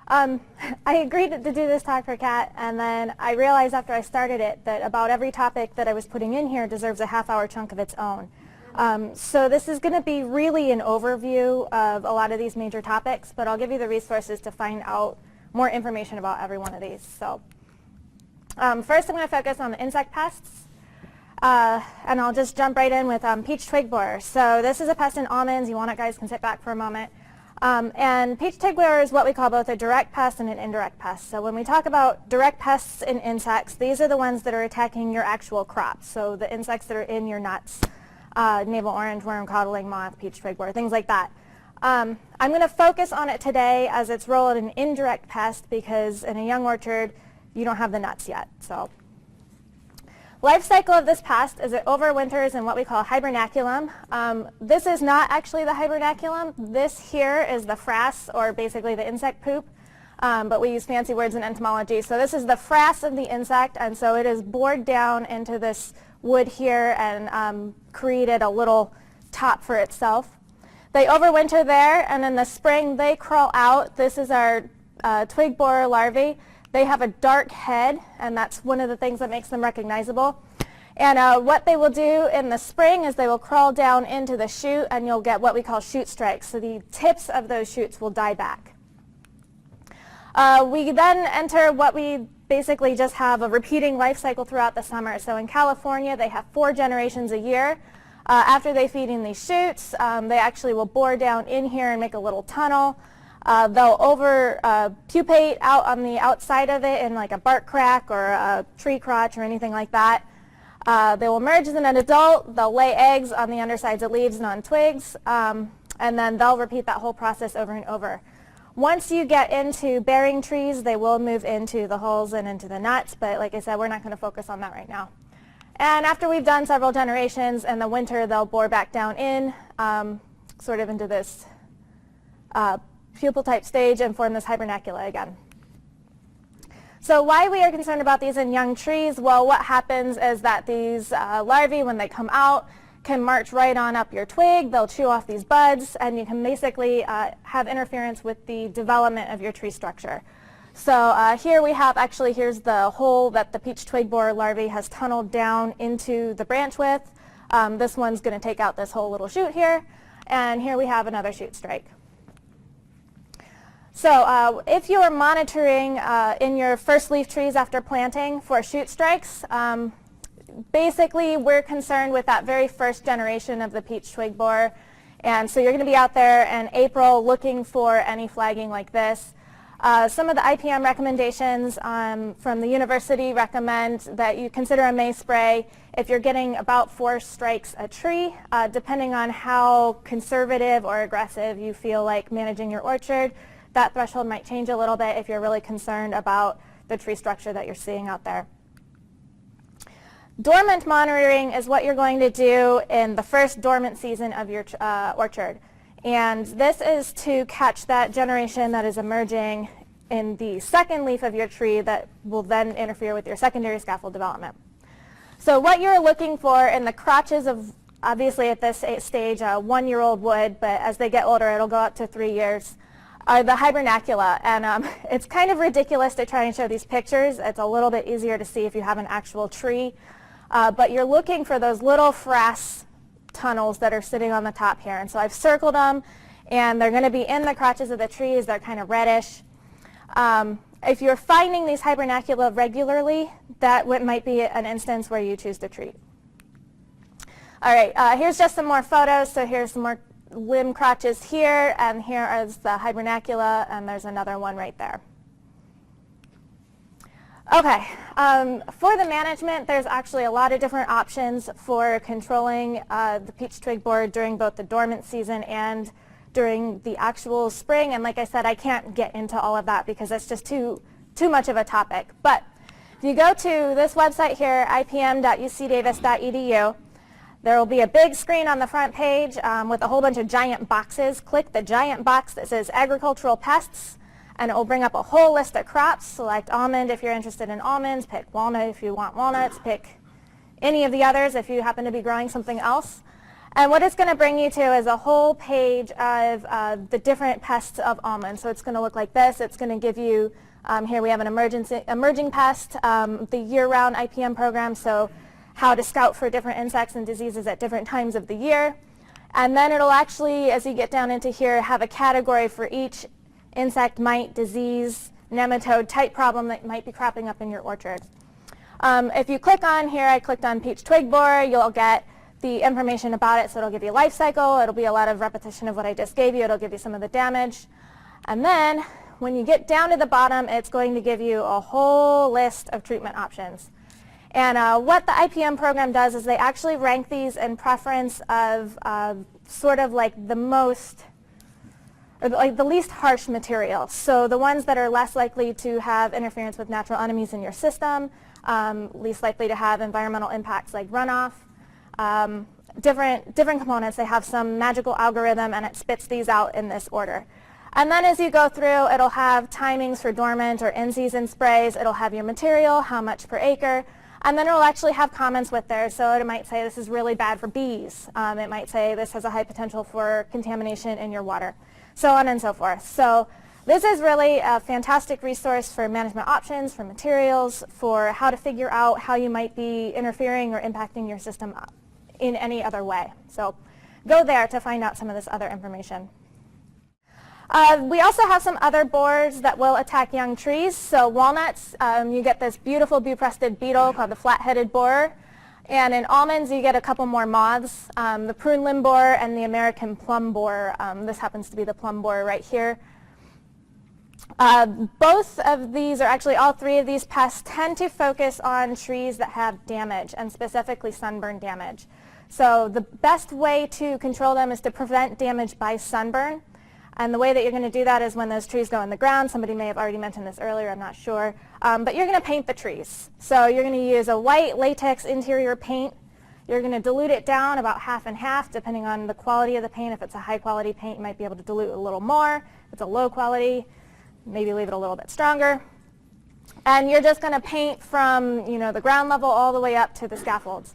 I agreed to do this talk for Kat, and then I realized after I started it that about every topic that I was putting in here deserves a half-hour chunk of its own. So this is going to be really an overview of a lot of these major topics, but I'll give you the resources to find out more information about every one of these. So first I'm going to focus on the insect pests, and I'll just jump right in with peach twig borer. So this is a pest in almonds. You want it, guys, can sit back for a moment. And peach twig borer is what we call both a direct pest and an indirect pest. So when we talk about direct pests in insects, these are the ones that are attacking your actual crops. So the insects that are in your nuts, navel orange worm, codling moth, peach twig borer, things like that. I'm going to focus on it today as its role in an indirect pest because in a young orchard, you don't have the nuts yet. So life cycle of this pest is it overwinters in what we call hibernaculum. This is not actually the hibernaculum. This here is the frass, or basically the insect poop, but we use fancy words in entomology. So this is the frass of the insect, and so it is bored down into this wood here and created a little top for itself. They overwinter there, and in the spring they crawl out. This is our twig borer larvae. They have a dark head, and that's one of the things that makes them recognizable. And what they will do in the spring is they will crawl down into the shoot, and you'll get what we call shoot strikes. So the tips of those shoots will die back. We then enter what we basically just have a repeating life cycle throughout the summer. So in California, they have 4 generations a year. After they feed in these shoots, they actually will bore down in here and make a little tunnel. They'll pupate out on the outside of it in like a bark crack or a tree crotch or anything like that. They will emerge as an adult. They'll lay eggs on the undersides of leaves and on twigs, and then they'll repeat that whole process over and over. Once you get into bearing trees, they will move into the hulls and into the nuts, but like I said, we're not going to focus on that right now. And after we've done several generations, in the winter they'll bore back down in, sort of into this pupal type stage and form this hibernacula again. So why we are concerned about these in young trees? Well, what happens is that these larvae, when they come out, can march right on up your twig. They'll chew off these buds, and you can basically have interference with the development of your tree structure. So here we have, actually, here's the hole that the peach twig borer larvae has tunneled down into the branch with. This one's going to take out this whole little shoot here, and here we have another shoot strike. So if you are monitoring in your first leaf trees after planting for shoot strikes, basically we're concerned with that very first generation of the peach twig borer. And so you're going to be out there in April looking for any flagging like this. Some of the IPM recommendations from the university recommend that you consider a May spray if you're getting about 4 strikes a tree, depending on how conservative or aggressive you feel like managing your orchard. That threshold might change a little bit if you're really concerned about the tree structure that you're seeing out there. Dormant monitoring is what you're going to do in the first dormant season of your orchard. And this is to catch that generation that is emerging in the second leaf of your tree that will then interfere with your secondary scaffold development. So what you're looking for in the crotches of, obviously at this stage, a 1-year-old wood, but as they get older it'll go up to 3 years, are the hibernacula. And it's kind of ridiculous to try and show these pictures. It's a little bit easier to see if you have an actual tree. But you're looking for those little frass tunnels that are sitting on the top here. And so I've circled them, and they're going to be in the crotches of the trees. They're kind of reddish. If you're finding these hibernacula regularly, that might be an instance where you choose to treat. All right, here's just some more photos. So here's some more limb crotches here, and here is the hibernacula, and there's another one right there. Okay, for the management, there's actually a lot of different options for controlling the peach twig borer during both the dormant season and during the actual spring. And like I said, I can't get into all of that because that's just too much of a topic. But if you go to this website here, ipm.ucdavis.edu, there will be a big screen on the front page with a whole bunch of giant boxes. Click the giant box that says agricultural pests, and it will bring up a whole list of crops. Select almond if you're interested in almonds, pick walnut if you want walnuts, pick any of the others if you happen to be growing something else. And what it's going to bring you to is a whole page of the different pests of almonds. So it's going to look like this. It's going to give you, here we have an emerging pest, the year-round IPM program, so how to scout for different insects and diseases at different times of the year. And then it'll actually, as you get down into here, have a category for each insect, mite, disease, nematode type problem that might be cropping up in your orchard. If you click on here, I clicked on peach twig borer, you'll get the information about it. So it'll give you life cycle, it'll be a lot of repetition of what I just gave you, it'll give you some of the damage. And then when you get down to the bottom, it's going to give you a whole list of treatment options. And what the IPM program does is they actually rank these in preference of sort of like the most, or like the least harsh material. So the ones that are less likely to have interference with natural enemies in your system, least likely to have environmental impacts like runoff, different components. They have some magical algorithm and it spits these out in this order. And then as you go through, it'll have timings for dormant or in-season sprays. It'll have your material, how much per acre, and then it'll actually have comments with there. So it might say this is really bad for bees. It might say this has a high potential for contamination in your water, so on and so forth. So this is really a fantastic resource for management options, for materials, for how to figure out how you might be interfering or impacting your system in any other way. So go there to find out some of this other information. We also have some other borers that will attack young trees. So walnuts, you get this beautiful buprestid beetle called the flat-headed borer. And in almonds, you get a couple more moths, the prune limb borer and the American plum borer. This happens to be the plum borer right here. Both of these, or actually all three of these pests, tend to focus on trees that have damage, and specifically sunburn damage. So the best way to control them is to prevent damage by sunburn. And the way that you're going to do that is when those trees go in the ground. Somebody may have already mentioned this earlier, I'm not sure. But you're going to paint the trees. So you're going to use a white latex interior paint. You're going to dilute it down about half and half, depending on the quality of the paint. If it's a high quality paint, you might be able to dilute a little more. If it's a low quality, maybe leave it a little bit stronger. And you're just going to paint from, the ground level all the way up to the scaffolds.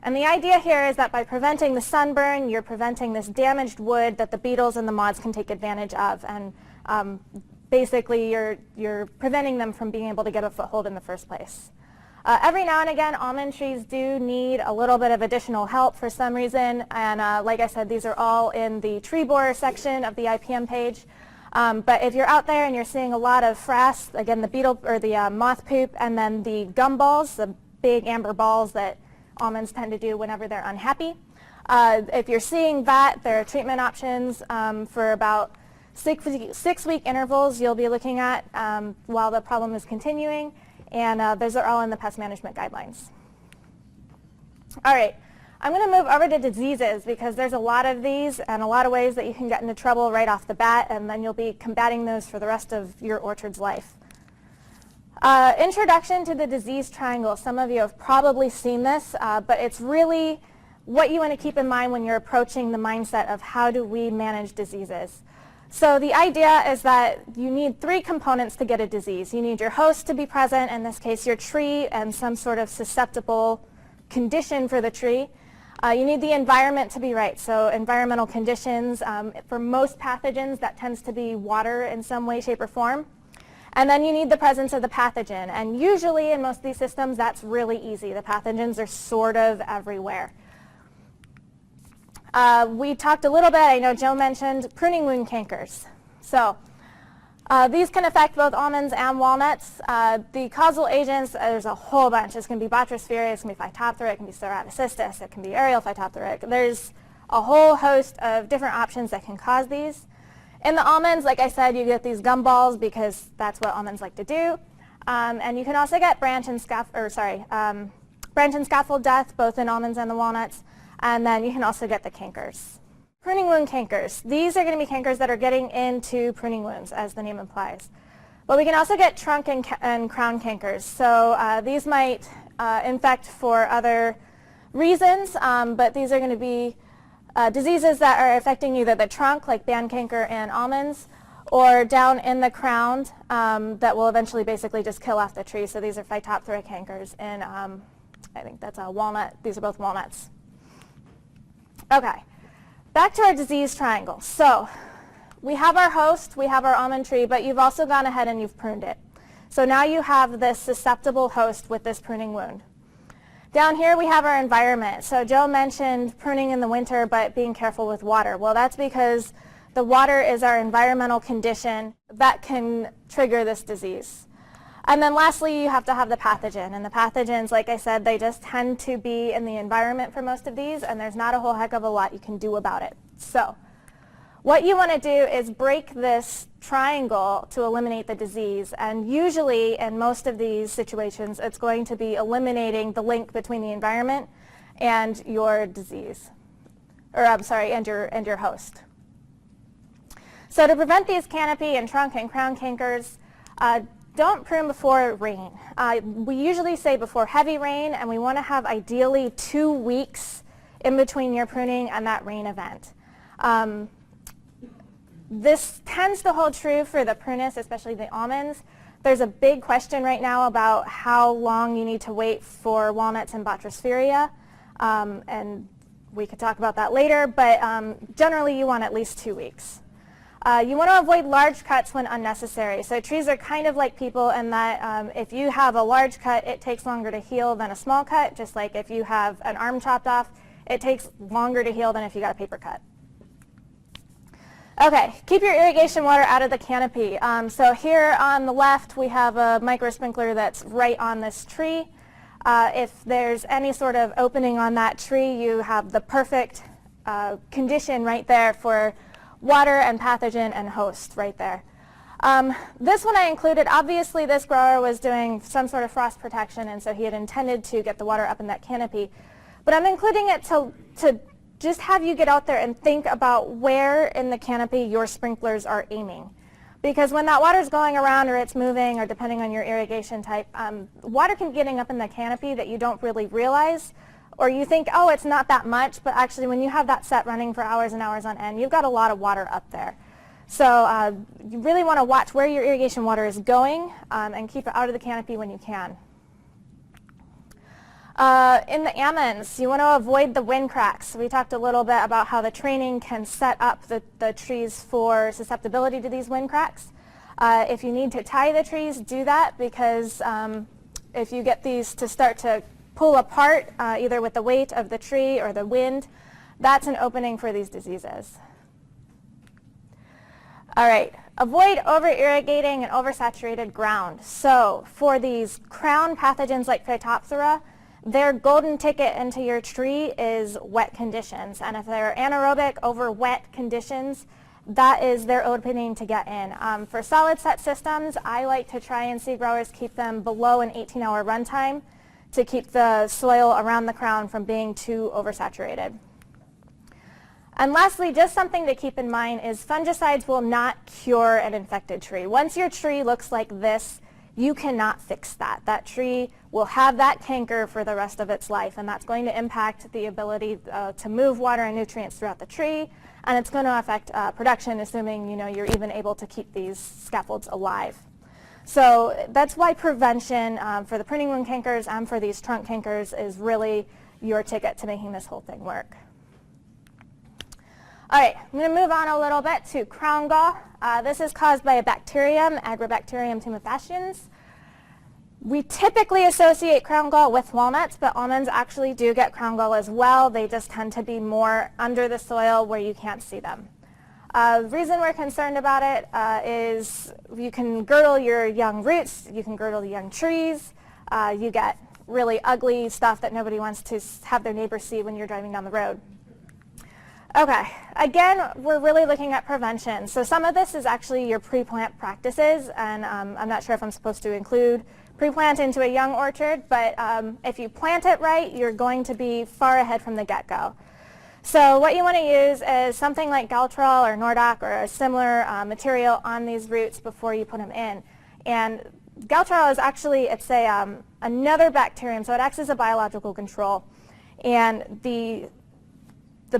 And the idea here is that by preventing the sunburn, you're preventing this damaged wood that the beetles and the moths can take advantage of. And basically, you're preventing them from being able to get a foothold in the first place. Every now and again, almond trees do need a little bit of additional help for some reason. And like I said, these are all in the tree borer section of the IPM page. But if you're out there and you're seeing a lot of frass, again, the beetle or the moth poop, and then the gum balls, the big amber balls that almonds tend to do whenever they're unhappy. If you're seeing that, there are treatment options for about 6 week intervals you'll be looking at while the problem is continuing, and those are all in the pest management guidelines. All right, I'm going to move over to diseases because there's a lot of these and a lot of ways that you can get into trouble right off the bat, and then you'll be combating those for the rest of your orchard's life. Introduction to the disease triangle. Some of you have probably seen this, but it's really what you want to keep in mind when you're approaching the mindset of how do we manage diseases. So the idea is that you need 3 components to get a disease. You need your host to be present, in this case your tree, and some sort of susceptible condition for the tree. You need the environment to be right, so environmental conditions. For most pathogens, that tends to be water in some way, shape, or form. And then you need the presence of the pathogen. And usually in most of these systems, that's really easy. The pathogens are sort of everywhere. We talked a little bit, I know Joe mentioned, pruning wound cankers. So these can affect both almonds and walnuts. The causal agents, there's a whole bunch. It's going to be Botrosphaeria, it's going to be Phytophthora, it can be Ceratocystis, it can be aerial Phytophthora. There's a whole host of different options that can cause these. In the almonds, like I said, you get these gum balls because that's what almonds like to do. And you can also get branch and scaffold death, both in almonds and the walnuts. And then you can also get the cankers. Pruning wound cankers. These are going to be cankers that are getting into pruning wounds, as the name implies. But we can also get trunk and crown cankers. So these might infect for other reasons, but these are going to be diseases that are affecting either the trunk, like band canker and almonds, or down in the crown that will eventually basically just kill off the tree. So these are Phytophthora cankers, and I think that's a walnut. These are both walnuts. Okay, back to our disease triangle. So we have our host, we have our almond tree, but you've also gone ahead and you've pruned it. So now you have this susceptible host with this pruning wound. Down here we have our environment. So Joe mentioned pruning in the winter, but being careful with water. Well, that's because the water is our environmental condition that can trigger this disease. And then lastly, you have to have the pathogen. And the pathogens, like I said, they just tend to be in the environment for most of these, and there's not a whole heck of a lot you can do about it. So what you want to do is break this triangle to eliminate the disease. And usually, in most of these situations, it's going to be eliminating the link between the environment and your disease. Or I'm sorry, and your host. So to prevent these canopy and trunk and crown cankers, don't prune before rain. We usually say before heavy rain, and we want to have ideally 2 weeks in between your pruning and that rain event. This tends to hold true for the prunus, especially the almonds. There's a big question right now about how long you need to wait for walnuts and Botrisphaeria, and we could talk about that later, but generally you want at least 2 weeks. You want to avoid large cuts when unnecessary. So trees are kind of like people in that if you have a large cut, it takes longer to heal than a small cut, just like if you have an arm chopped off, it takes longer to heal than if you got a paper cut. Okay, keep your irrigation water out of the canopy. So here on the left, we have a micro sprinkler that's right on this tree. If there's any sort of opening on that tree, you have the perfect condition right there for water and pathogen and host right there. This one I included, obviously this grower was doing some sort of frost protection, and so he had intended to get the water up in that canopy. But I'm including it to just have you get out there and think about where in the canopy your sprinklers are aiming. Because when that water's going around or it's moving, or depending on your irrigation type, water can be getting up in the canopy that you don't really realize, or you think, oh, it's not that much, but actually when you have that set running for hours and hours on end, you've got a lot of water up there. So you really want to watch where your irrigation water is going and keep it out of the canopy when you can. In the almonds, you want to avoid the wind cracks. We talked a little bit about how the training can set up the trees for susceptibility to these wind cracks. If you need to tie the trees, do that, because if you get these to start to pull apart, either with the weight of the tree or the wind, that's an opening for these diseases. All right, avoid over-irrigating and oversaturated ground. So for these crown pathogens like Phytophthora, their golden ticket into your tree is wet conditions. And if they're anaerobic over wet conditions, that is their opening to get in. For solid set systems, I like to try and see growers keep them below an 18-hour runtime to keep the soil around the crown from being too oversaturated. And lastly, just something to keep in mind is fungicides will not cure an infected tree. Once your tree looks like this, you cannot fix that. That tree will have that canker for the rest of its life, and that's going to impact the ability to move water and nutrients throughout the tree, and it's going to affect production, assuming you're even able to keep these scaffolds alive. So that's why prevention for the pruning wound cankers and for these trunk cankers is really your ticket to making this whole thing work. All right, I'm going to move on a little bit to crown gall. This is caused by a bacterium, Agrobacterium tumefaciens. We typically associate crown gall with walnuts, but almonds actually do get crown gall as well. They just tend to be more under the soil where you can't see them. The reason we're concerned about it is you can girdle your young roots, you can girdle the young trees, you get really ugly stuff that nobody wants to have their neighbors see when you're driving down the road. Okay, again, we're really looking at prevention. So some of this is actually your pre-plant practices, and I'm not sure if I'm supposed to include pre-plant into a young orchard, but if you plant it right, you're going to be far ahead from the get-go. So what you want to use is something like Galtrol or Nordoc or a similar material on these roots before you put them in. And Galtrol is actually, it's another bacterium, so it acts as a biological control. And the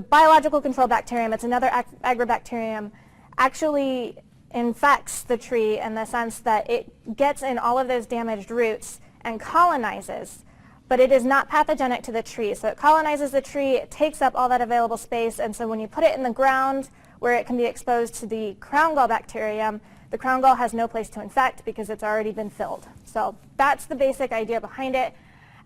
biological control bacterium, it's another agrobacterium, actually infects the tree in the sense that it gets in all of those damaged roots and colonizes. but it is not pathogenic to the tree. So it colonizes the tree, it takes up all that available space, and so when you put it in the ground where it can be exposed to the crown gall bacterium, the crown gall has no place to infect because it's already been filled. So that's the basic idea behind it.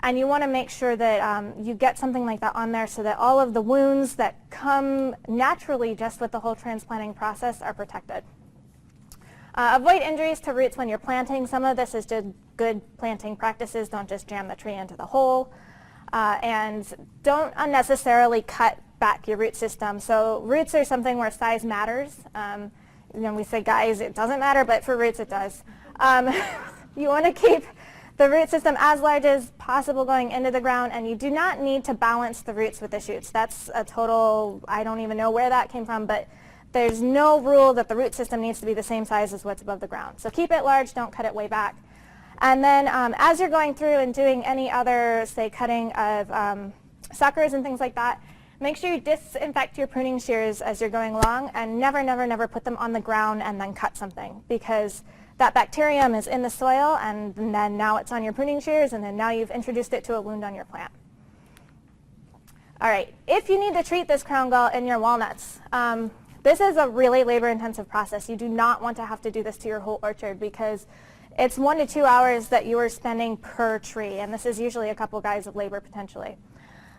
And you want to make sure that you get something like that on there so that all of the wounds that come naturally just with the whole transplanting process are protected. Avoid injuries to roots when you're planting. Some of this is just good planting practices. Don't just jam the tree into the hole. And don't unnecessarily cut back your root system. So roots are something where size matters. We say, guys, it doesn't matter, but for roots it does. You want to keep the root system as large as possible going into the ground, and you do not need to balance the roots with the shoots. That's a total, I don't even know where that came from, but there's no rule that the root system needs to be the same size as what's above the ground. So keep it large, don't cut it way back. And then as you're going through and doing any other, say, cutting of suckers and things like that, make sure you disinfect your pruning shears as you're going along, and never, never, never put them on the ground and then cut something, because that bacterium is in the soil, and then now it's on your pruning shears, and then now you've introduced it to a wound on your plant. All right, if you need to treat this crown gall in your walnuts, this is a really labor-intensive process. You do not want to have to do this to your whole orchard, because it's 1 to 2 hours that you are spending per tree, and this is usually a couple guys of labor potentially.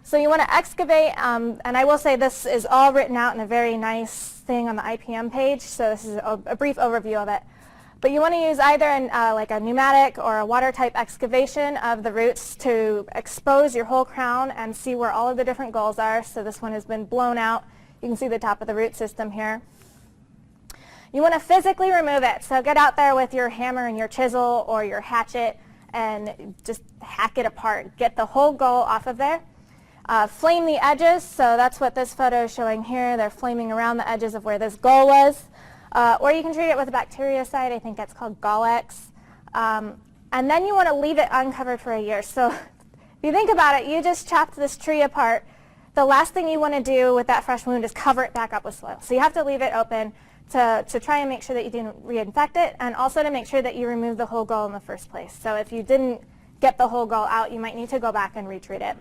So you want to excavate, and I will say this is all written out in a very nice thing on the IPM page, so this is a brief overview of it. But you want to use either like a pneumatic or a water type excavation of the roots to expose your whole crown and see where all of the different galls are. So this one has been blown out. You can see the top of the root system here. You want to physically remove it. So get out there with your hammer and your chisel or your hatchet and just hack it apart. Get the whole gall off of there. Flame the edges. So that's what this photo is showing here. They're flaming around the edges of where this gall was. Or you can treat it with a bactericide. I think that's called Gall-X. And then you want to leave it uncovered for a year. So if you think about it, you just chopped this tree apart. The last thing you want to do with that fresh wound is cover it back up with soil. So you have to leave it open to try and make sure that you didn't reinfect it, and also to make sure that you remove the whole gall in the first place. So if you didn't get the whole gall out, you might need to go back and retreat it.